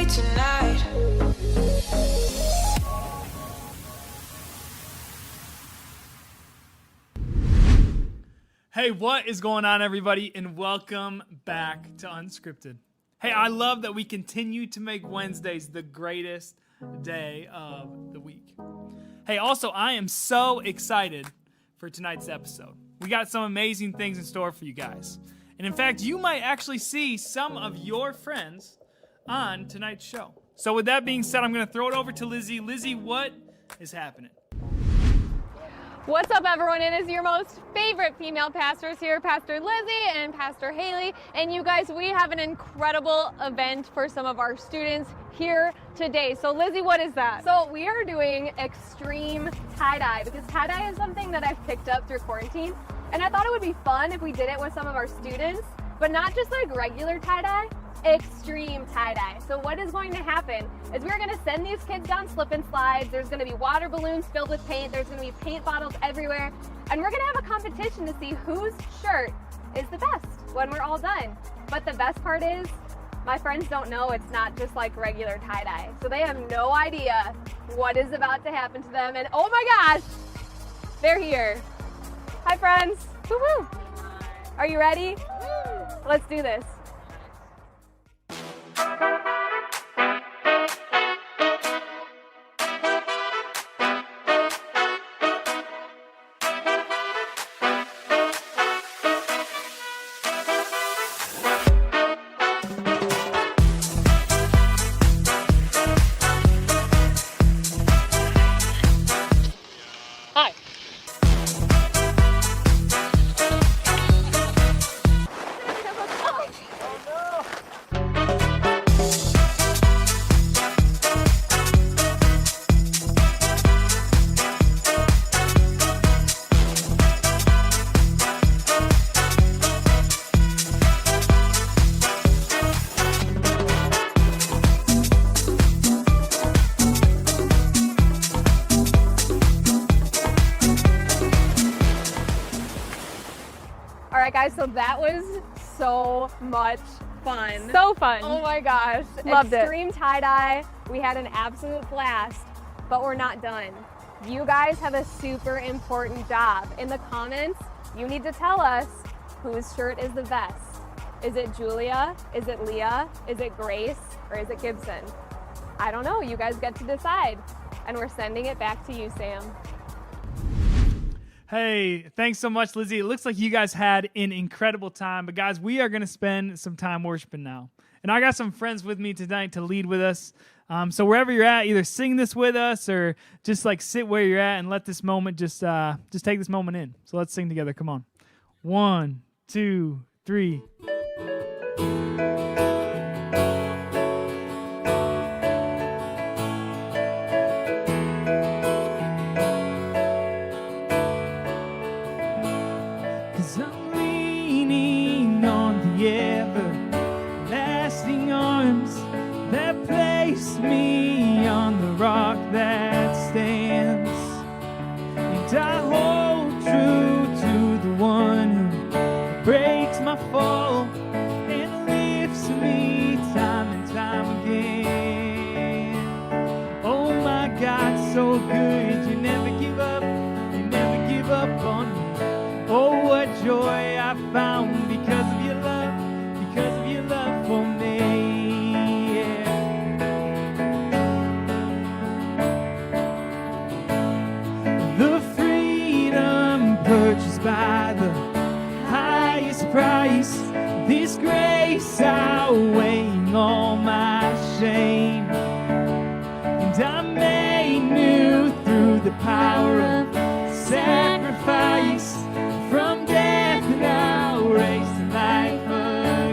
me tonight. Hey, what is going on, everybody, and welcome back to Unscripted. Hey, I love that we continue to make Wednesdays the greatest day of the week. Hey, also, I am so excited for tonight's episode. We got some amazing things in store for you guys. And in fact, you might actually see some of your friends on tonight's show. So with that being said, I'm going to throw it over to Lizzie. Lizzie, what is happening? What's up, everyone? It is your most favorite female pastors here, Pastor Lizzie and Pastor Haley. And you guys, we have an incredible event for some of our students here today. So Lizzie, what is that? So we are doing extreme tie-dye, because tie-dye is something that I've picked up through quarantine. And I thought it would be fun if we did it with some of our students, but not just like regular tie-dye, extreme tie-dye. So what is going to happen is we're going to send these kids down slip and slides. There's going to be water balloons filled with paint. There's going to be paint bottles everywhere. And we're going to have a competition to see whose shirt is the best when we're all done. But the best part is my friends don't know it's not just like regular tie-dye. So they have no idea what is about to happen to them. And oh my gosh, they're here. Hi, friends. Woo-hoo. Are you ready? Let's do this. All right, guys, so that was so much fun. So fun. Oh my gosh. Loved it. Extreme tie-dye. We had an absolute blast, but we're not done. You guys have a super important job. In the comments, you need to tell us whose shirt is the best. Is it Julia? Is it Leah? Is it Grace? Or is it Gibson? I don't know. You guys get to decide. And we're sending it back to you, Sam. Hey, thanks so much, Lizzie. It looks like you guys had an incredible time. But guys, we are going to spend some time worshiping now. And I got some friends with me tonight to lead with us. So wherever you're at, either sing this with us or just like sit where you're at and let this moment just take this moment in. So let's sing together. Come on. 1, 2, 3. Me on the rock that stands, and I hold true to the one who breaks my fall and lifts me time and time again. Oh my God, so good, you never give up on me. Oh, what joy I found because of your love for me. Purchased by the highest price, this grace outweighing all my shame, and I'm made new through the power of sacrifice. From death now raised to life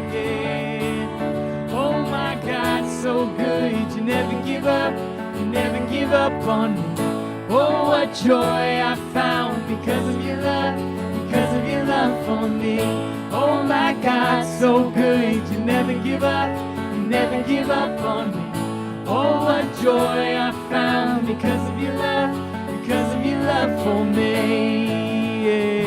again. Oh my God, so good, you never give up on me. Oh, what joy I found because of your love for me. Oh my God, so good, you never give up on me. Oh, what joy I found because of your love for me. Yeah.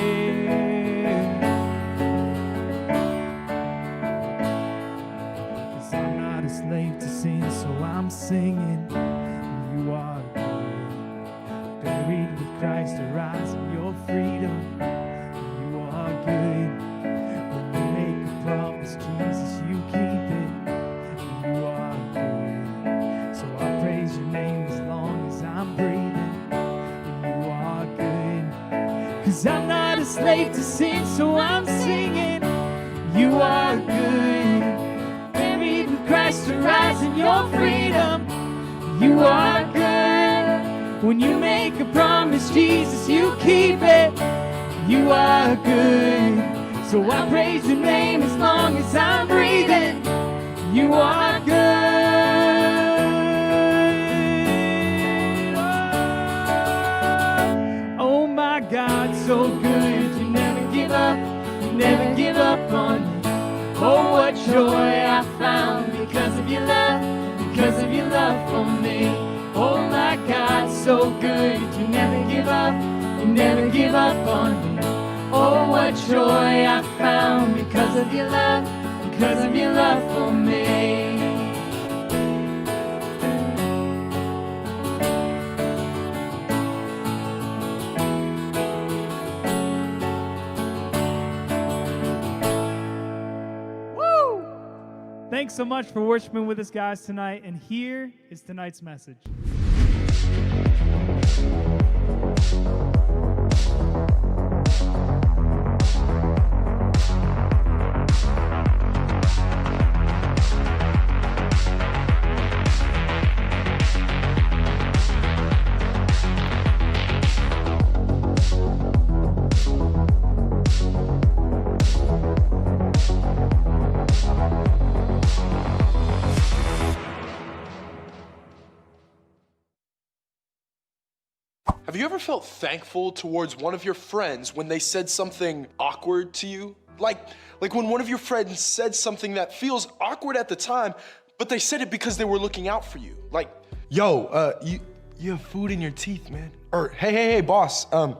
'Cause I'm not a slave to sin, So I'm singing, you are good. Buried with Christ, arise in your freedom. You are good. When you make a promise, Jesus, you keep it. You are good. So I praise your name as long as I'm breathing. You are good. 'Cause I'm not a slave to sin, so I'm singing, you are good. Buried with Christ, arise in your freedom. You are good. When you make a promise, Jesus, you keep it. You are good. So I praise your name as long as I'm breathing. You are good. Oh my God, so good. You never give up. You never give up on me. Oh, what joy I found because of your love for me. Oh my God, so good. You never give up. You never give up on me. Oh, what joy I found because of your love for me. Thanks so much for worshiping with us, guys, tonight. And here is tonight's message. Have you ever felt thankful towards one of your friends when they said something awkward to you? Like when one of your friends said something that feels awkward at the time, but they said it because they were looking out for you. Like, yo, you have food in your teeth, man. Or, hey, boss, your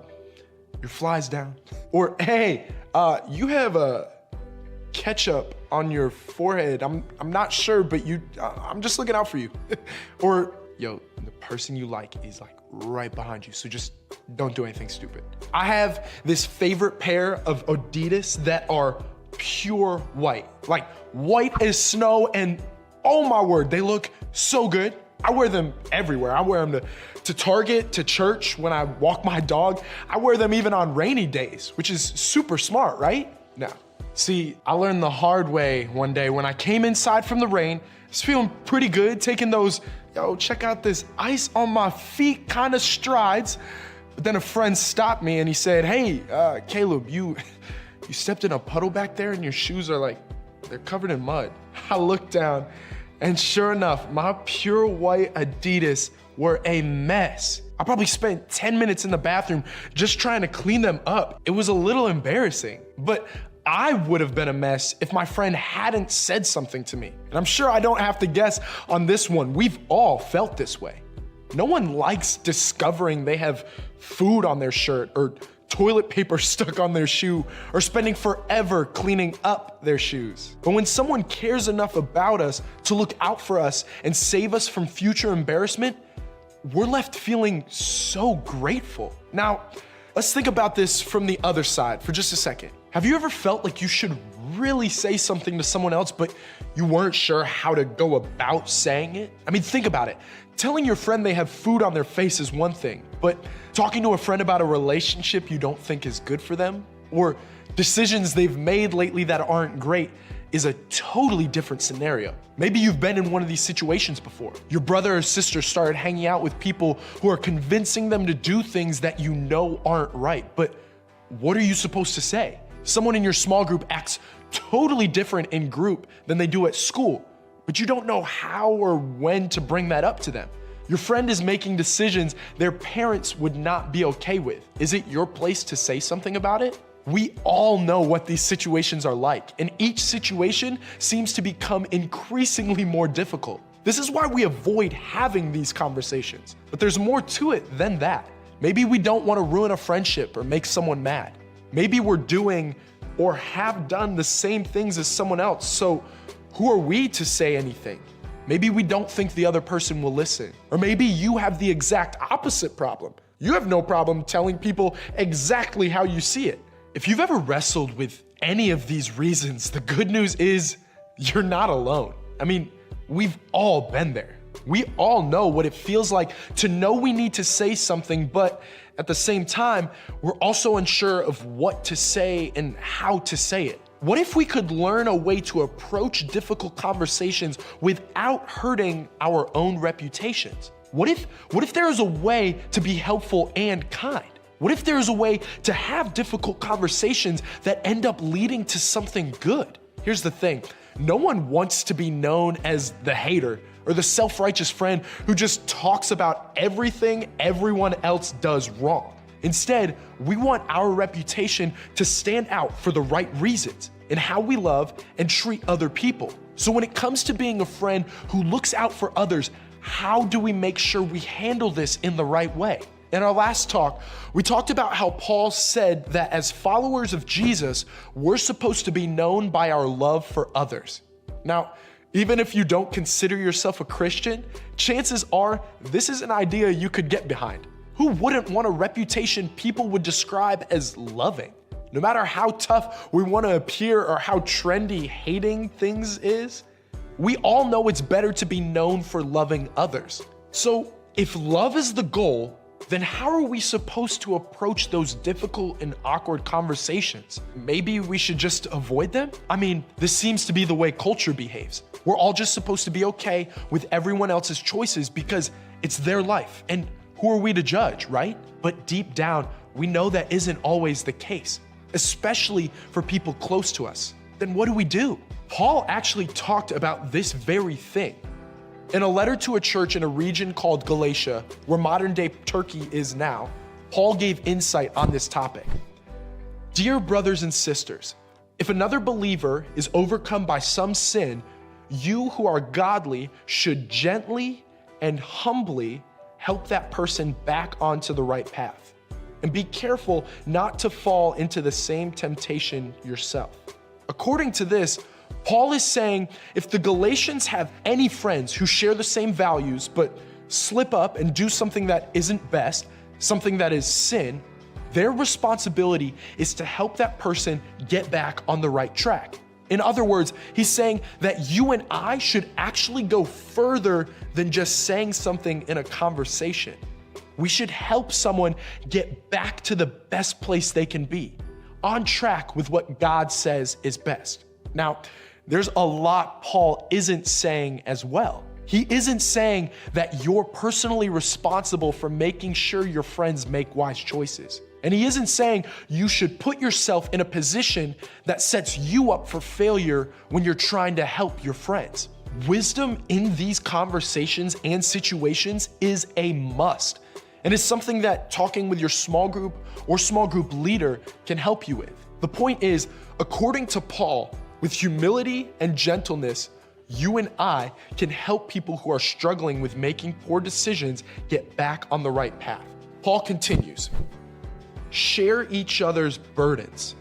fly's down. Or, hey, you have ketchup on your forehead. I'm not sure, but I'm just looking out for you. Or, yo, the person you like is like right behind you, so just don't do anything stupid. I have this favorite pair of Adidas that are pure white, like white as snow, and oh my word, they look so good. I wear them everywhere. I wear them to Target, to church, when I walk my dog. I wear them even on rainy days, which is super smart, right? No. See, I learned the hard way one day when I came inside from the rain. I was feeling pretty good, taking those, yo, check out this ice on my feet kind of strides. But then a friend stopped me and he said, hey, Caleb, you stepped in a puddle back there and your shoes are they're covered in mud. I looked down and sure enough, my pure white Adidas were a mess. I probably spent 10 minutes in the bathroom just trying to clean them up. It was a little embarrassing, but I would have been a mess if my friend hadn't said something to me. And I'm sure I don't have to guess on this one. We've all felt this way. No one likes discovering they have food on their shirt or toilet paper stuck on their shoe or spending forever cleaning up their shoes. But when someone cares enough about us to look out for us and save us from future embarrassment, we're left feeling so grateful. Now, let's think about this from the other side for just a second. Have you ever felt like you should really say something to someone else, but you weren't sure how to go about saying it? I mean, think about it. Telling your friend they have food on their face is one thing, but talking to a friend about a relationship you don't think is good for them, or decisions they've made lately that aren't great, is a totally different scenario. Maybe you've been in one of these situations before. Your brother or sister started hanging out with people who are convincing them to do things that you know aren't right, but what are you supposed to say? Someone in your small group acts totally different in group than they do at school, but you don't know how or when to bring that up to them. Your friend is making decisions their parents would not be okay with. Is it your place to say something about it? We all know what these situations are like, and each situation seems to become increasingly more difficult. This is why we avoid having these conversations. But there's more to it than that. Maybe we don't want to ruin a friendship or make someone mad. Maybe we're doing or have done the same things as someone else, so who are we to say anything? Maybe we don't think the other person will listen. Or maybe you have the exact opposite problem. You have no problem telling people exactly how you see it. If you've ever wrestled with any of these reasons, the good news is you're not alone. I mean, we've all been there. We all know what it feels like to know we need to say something, but at the same time, we're also unsure of what to say and how to say it. What if we could learn a way to approach difficult conversations without hurting our own reputations? What if there is a way to be helpful and kind? What if there is a way to have difficult conversations that end up leading to something good? Here's the thing. No one wants to be known as the hater or the self-righteous friend who just talks about everything everyone else does wrong. Instead, we want our reputation to stand out for the right reasons in how we love and treat other people. So when it comes to being a friend who looks out for others, how do we make sure we handle this in the right way? In our last talk, we talked about how Paul said that as followers of Jesus, we're supposed to be known by our love for others. Now, even if you don't consider yourself a Christian, chances are this is an idea you could get behind. Who wouldn't want a reputation people would describe as loving? No matter how tough we want to appear or how trendy hating things is, we all know it's better to be known for loving others. So if love is the goal, then how are we supposed to approach those difficult and awkward conversations? Maybe we should just avoid them? I mean, this seems to be the way culture behaves. We're all just supposed to be okay with everyone else's choices because it's their life. And who are we to judge, right? But deep down, we know that isn't always the case, especially for people close to us. Then what do? Paul actually talked about this very thing. In a letter to a church in a region called Galatia, where modern-day Turkey is now, Paul gave insight on this topic. Dear brothers and sisters, if another believer is overcome by some sin, you who are godly should gently and humbly help that person back onto the right path. And be careful not to fall into the same temptation yourself. According to this, Paul is saying if the Galatians have any friends who share the same values but slip up and do something that isn't best, something that is sin, their responsibility is to help that person get back on the right track. In other words, he's saying that you and I should actually go further than just saying something in a conversation. We should help someone get back to the best place they can be, on track with what God says is best. Now, there's a lot Paul isn't saying as well. He isn't saying that you're personally responsible for making sure your friends make wise choices. And he isn't saying you should put yourself in a position that sets you up for failure when you're trying to help your friends. Wisdom in these conversations and situations is a must, and it's something that talking with your small group or small group leader can help you with. The point is, according to Paul, with humility and gentleness, you and I can help people who are struggling with making poor decisions get back on the right path. Paul continues, share each other's burdens,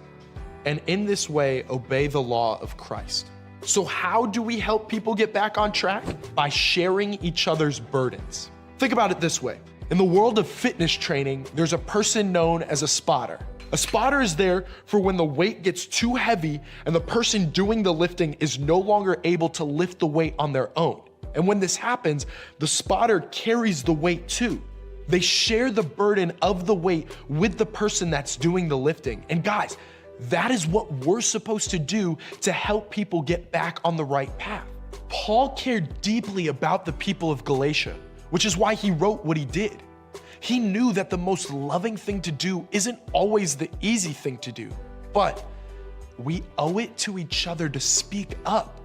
and in this way, obey the law of Christ. So how do we help people get back on track? By sharing each other's burdens. Think about it this way. In the world of fitness training, there's a person known as a spotter. A spotter is there for when the weight gets too heavy and the person doing the lifting is no longer able to lift the weight on their own. And when this happens, the spotter carries the weight too. They share the burden of the weight with the person that's doing the lifting. And guys, that is what we're supposed to do to help people get back on the right path. Paul cared deeply about the people of Galatia, which is why he wrote what he did. He knew that the most loving thing to do isn't always the easy thing to do, but we owe it to each other to speak up,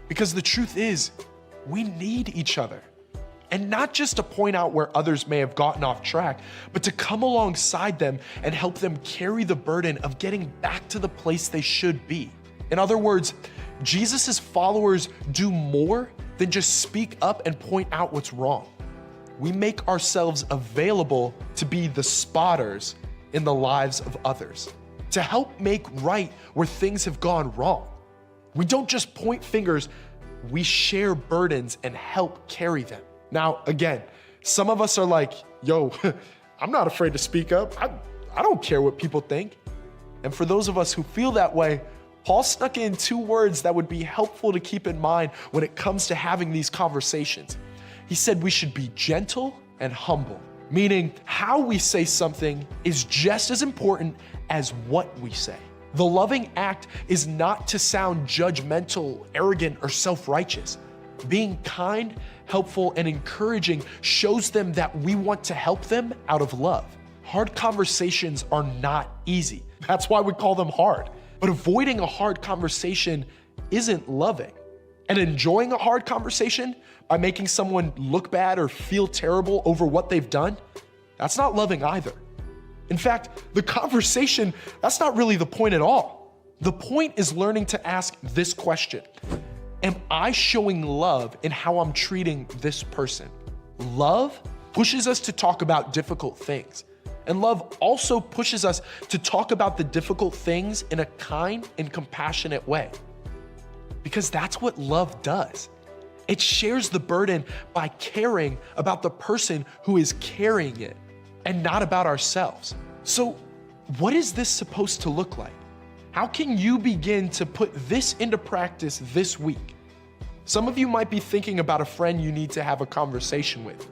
because the truth is, we need each other. And not just to point out where others may have gotten off track, but to come alongside them and help them carry the burden of getting back to the place they should be. In other words, Jesus' followers do more than just speak up and point out what's wrong. We make ourselves available to be the spotters in the lives of others, to help make right where things have gone wrong. We don't just point fingers, we share burdens and help carry them. Now, again, some of us are like, yo, I'm not afraid to speak up. I don't care what people think. And for those of us who feel that way, Paul snuck in 2 words that would be helpful to keep in mind when it comes to having these conversations. He said we should be gentle and humble, meaning how we say something is just as important as what we say. The loving act is not to sound judgmental, arrogant, or self-righteous. Being kind, helpful, and encouraging shows them that we want to help them out of love. Hard conversations are not easy. That's why we call them hard. But avoiding a hard conversation isn't loving. And enjoying a hard conversation by making someone look bad or feel terrible over what they've done, that's not loving either. In fact, the conversation, that's not really the point at all. The point is learning to ask this question: am I showing love in how I'm treating this person? Love pushes us to talk about difficult things. And love also pushes us to talk about the difficult things in a kind and compassionate way. Because that's what love does. It shares the burden by caring about the person who is carrying it and not about ourselves. So, what is this supposed to look like? How can you begin to put this into practice this week? Some of you might be thinking about a friend you need to have a conversation with.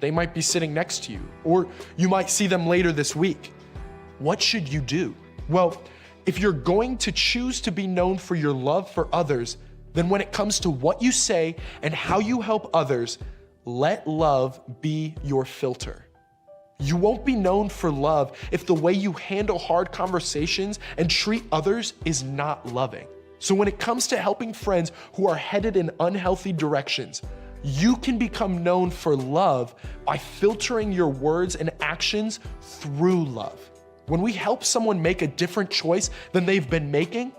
They might be sitting next to you, or you might see them later this week. What should you do? Well, if you're going to choose to be known for your love for others, then when it comes to what you say and how you help others, let love be your filter. You won't be known for love if the way you handle hard conversations and treat others is not loving. So when it comes to helping friends who are headed in unhealthy directions, you can become known for love by filtering your words and actions through love. When we help someone make a different choice than they've been making,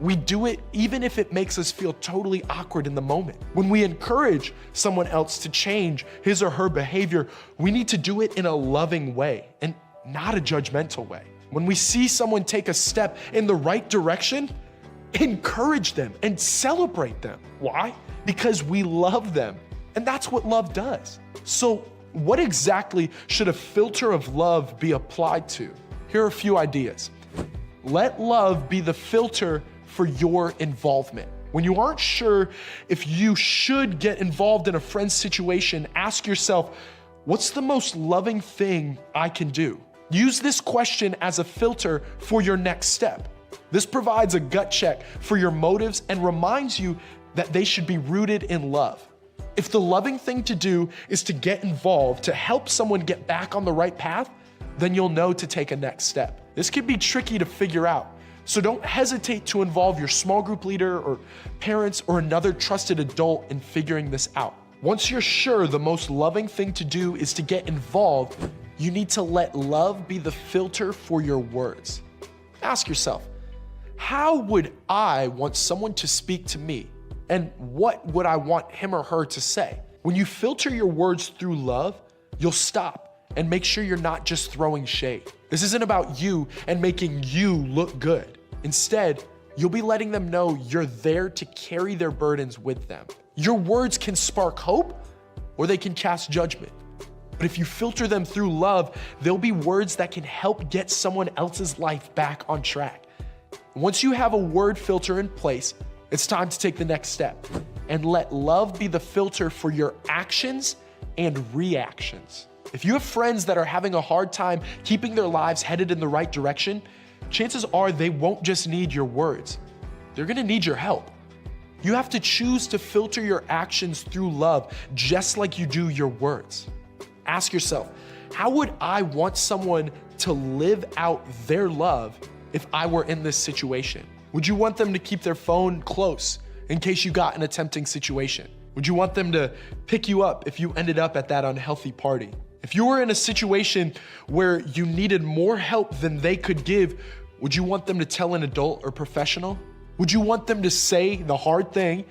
we do it even if it makes us feel totally awkward in the moment. When we encourage someone else to change his or her behavior, we need to do it in a loving way and not a judgmental way. When we see someone take a step in the right direction, encourage them and celebrate them. Why? Because we love them. And that's what love does. So what exactly should a filter of love be applied to? Here are a few ideas. Let love be the filter for your involvement. When you aren't sure if you should get involved in a friend's situation, ask yourself, what's the most loving thing I can do? Use this question as a filter for your next step. This provides a gut check for your motives and reminds you that they should be rooted in love. If the loving thing to do is to get involved, to help someone get back on the right path, then you'll know to take a next step. This can be tricky to figure out, so don't hesitate to involve your small group leader or parents or another trusted adult in figuring this out. Once you're sure the most loving thing to do is to get involved, you need to let love be the filter for your words. Ask yourself, how would I want someone to speak to me? And what would I want him or her to say? When you filter your words through love, you'll stop and make sure you're not just throwing shade. This isn't about you and making you look good. Instead, you'll be letting them know you're there to carry their burdens with them. Your words can spark hope or they can cast judgment. But if you filter them through love, they'll be words that can help get someone else's life back on track. Once you have a word filter in place, it's time to take the next step and let love be the filter for your actions and reactions. If you have friends that are having a hard time keeping their lives headed in the right direction, chances are they won't just need your words. They're gonna need your help. You have to choose to filter your actions through love just like you do your words. Ask yourself, how would I want someone to live out their love if I were in this situation? Would you want them to keep their phone close in case you got in a tempting situation? Would you want them to pick you up if you ended up at that unhealthy party? If you were in a situation where you needed more help than they could give, would you want them to tell an adult or professional? Would you want them to say the hard thing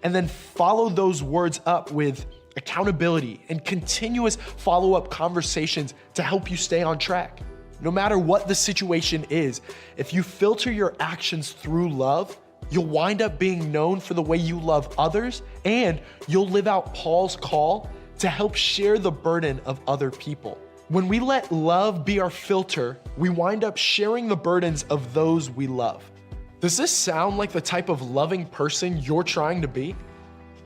and then follow those words up with accountability and continuous follow-up conversations to help you stay on track? No matter what the situation is, if you filter your actions through love, You'll wind up being known for the way you love others, and you'll live out Paul's call to help share the burden of other people. When we let love be our filter, we wind up sharing the burdens of those we love. Does this sound like the type of loving person you're trying to be?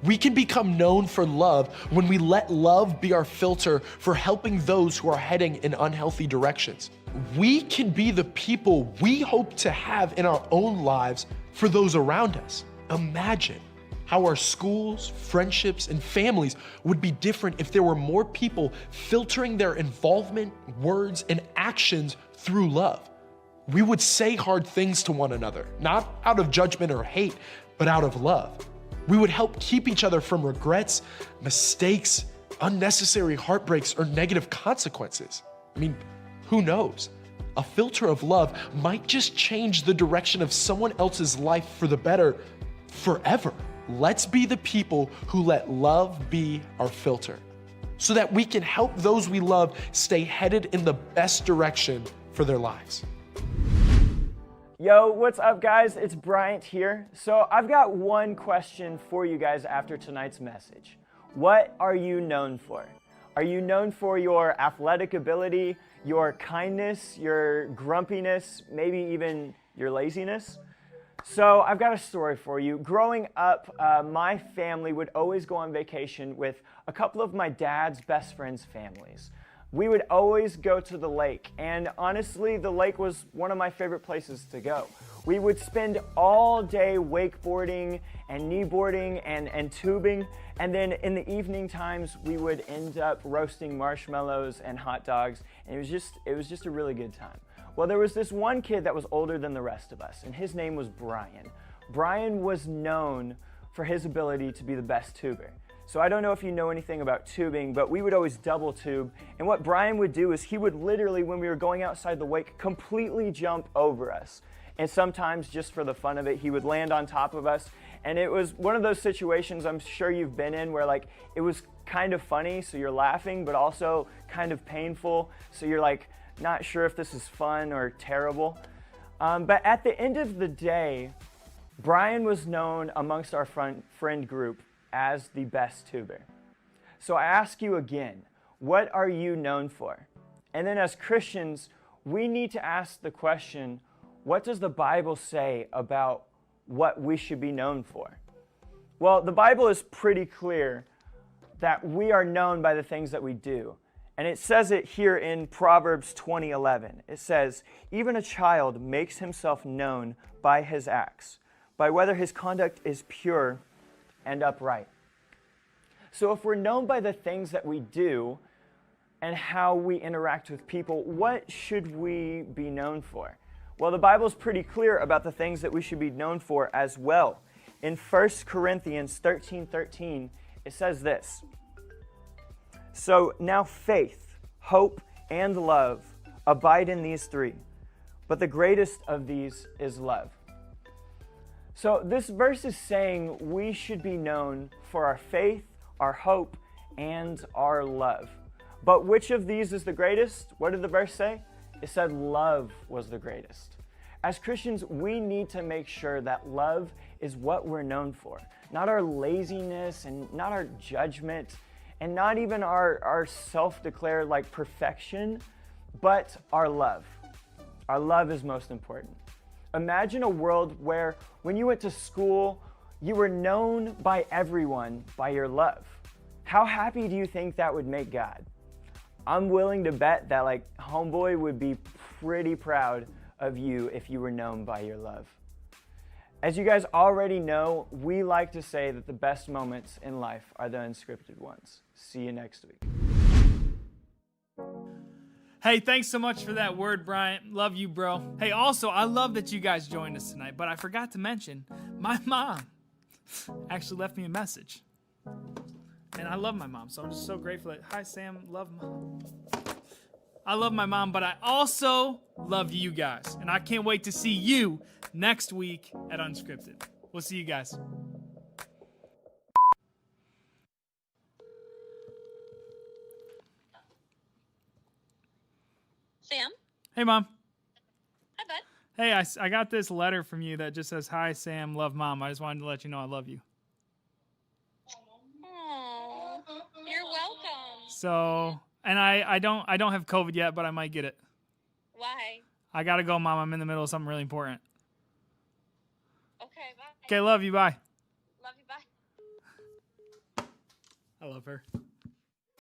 We can become known for love when we let love be our filter for helping those who are heading in unhealthy directions. We can be the people we hope to have in our own lives for those around us. Imagine how our schools, friendships, and families would be different if there were more people filtering their involvement, words, and actions through love. We would say hard things to one another, not out of judgment or hate, but out of love. We would help keep each other from regrets, mistakes, unnecessary heartbreaks, or negative consequences. I mean, who knows? A filter of love might just change the direction of someone else's life for the better forever. Let's be the people who let love be our filter so that we can help those we love stay headed in the best direction for their lives. Yo, what's up guys? It's Bryant here. So I've got one question for you guys after tonight's message. What are you known for? Are you known for your athletic ability, your kindness, your grumpiness, maybe even your laziness? So I've got a story for you. Growing up, my family would always go on vacation with a couple of my dad's best friends' families. We would always go to the lake, and honestly, the lake was one of my favorite places to go. We would spend all day wakeboarding and kneeboarding and tubing, and then in the evening times, we would end up roasting marshmallows and hot dogs, and it was just a really good time. Well, there was this one kid that was older than the rest of us, and his name was Brian. Brian was known for his ability to be the best tuber. So I don't know if you know anything about tubing, but we would always double tube. And what Brian would do is he would literally, when we were going outside the wake, completely jump over us. And sometimes, just for the fun of it, he would land on top of us. And it was one of those situations I'm sure you've been in where like it was kind of funny, so you're laughing, but also kind of painful. So you're like not sure if this is fun or terrible. But at the end of the day, Brian was known amongst our friend group as the best tuber. So I ask you again, what are you known for? And then as Christians, we need to ask the question, what does the Bible say about what we should be known for? Well, the Bible is pretty clear that we are known by the things that we do. And it says it here in Proverbs 20:11. It says, even a child makes himself known by his acts, by whether his conduct is pure and upright. So if we're known by the things that we do and how we interact with people, what should we be known for? Well, the Bible's pretty clear about the things that we should be known for as well. In 1 Corinthians 13:13, it says this. So now faith, hope, and love abide in these three, but the greatest of these is love. So this verse is saying we should be known for our faith, our hope, and our love. But which of these is the greatest? What did the verse say? It said love was the greatest. As Christians, we need to make sure that love is what we're known for. Not our laziness and not our judgment and not even our self-declared like perfection, but our love. Our love is most important. Imagine a world where when you went to school, you were known by everyone by your love. How happy do you think that would make God? I'm willing to bet that like homeboy would be pretty proud of you if you were known by your love. As you guys already know, we like to say that the best moments in life are the unscripted ones. See you next week. Hey, thanks so much for that word, Bryant. Love you, bro. Hey, also, I love that you guys joined us tonight, but I forgot to mention, my mom actually left me a message. And I love my mom, so I'm just so grateful. Hi, Sam. Love mom. I love my mom, but I also love you guys. And I can't wait to see you next week at Unscripted. We'll see you guys. Sam? Hey, Mom. Hi, bud. Hey, I got this letter from you that just says, "Hi, Sam, love Mom." I just wanted to let you know I love you. Oh, you're welcome. So, and I don't have COVID yet, but I might get it. Why? I gotta go, Mom. I'm in the middle of something really important. Okay, bye. Okay, love you. Bye. Love you, bye. I love her.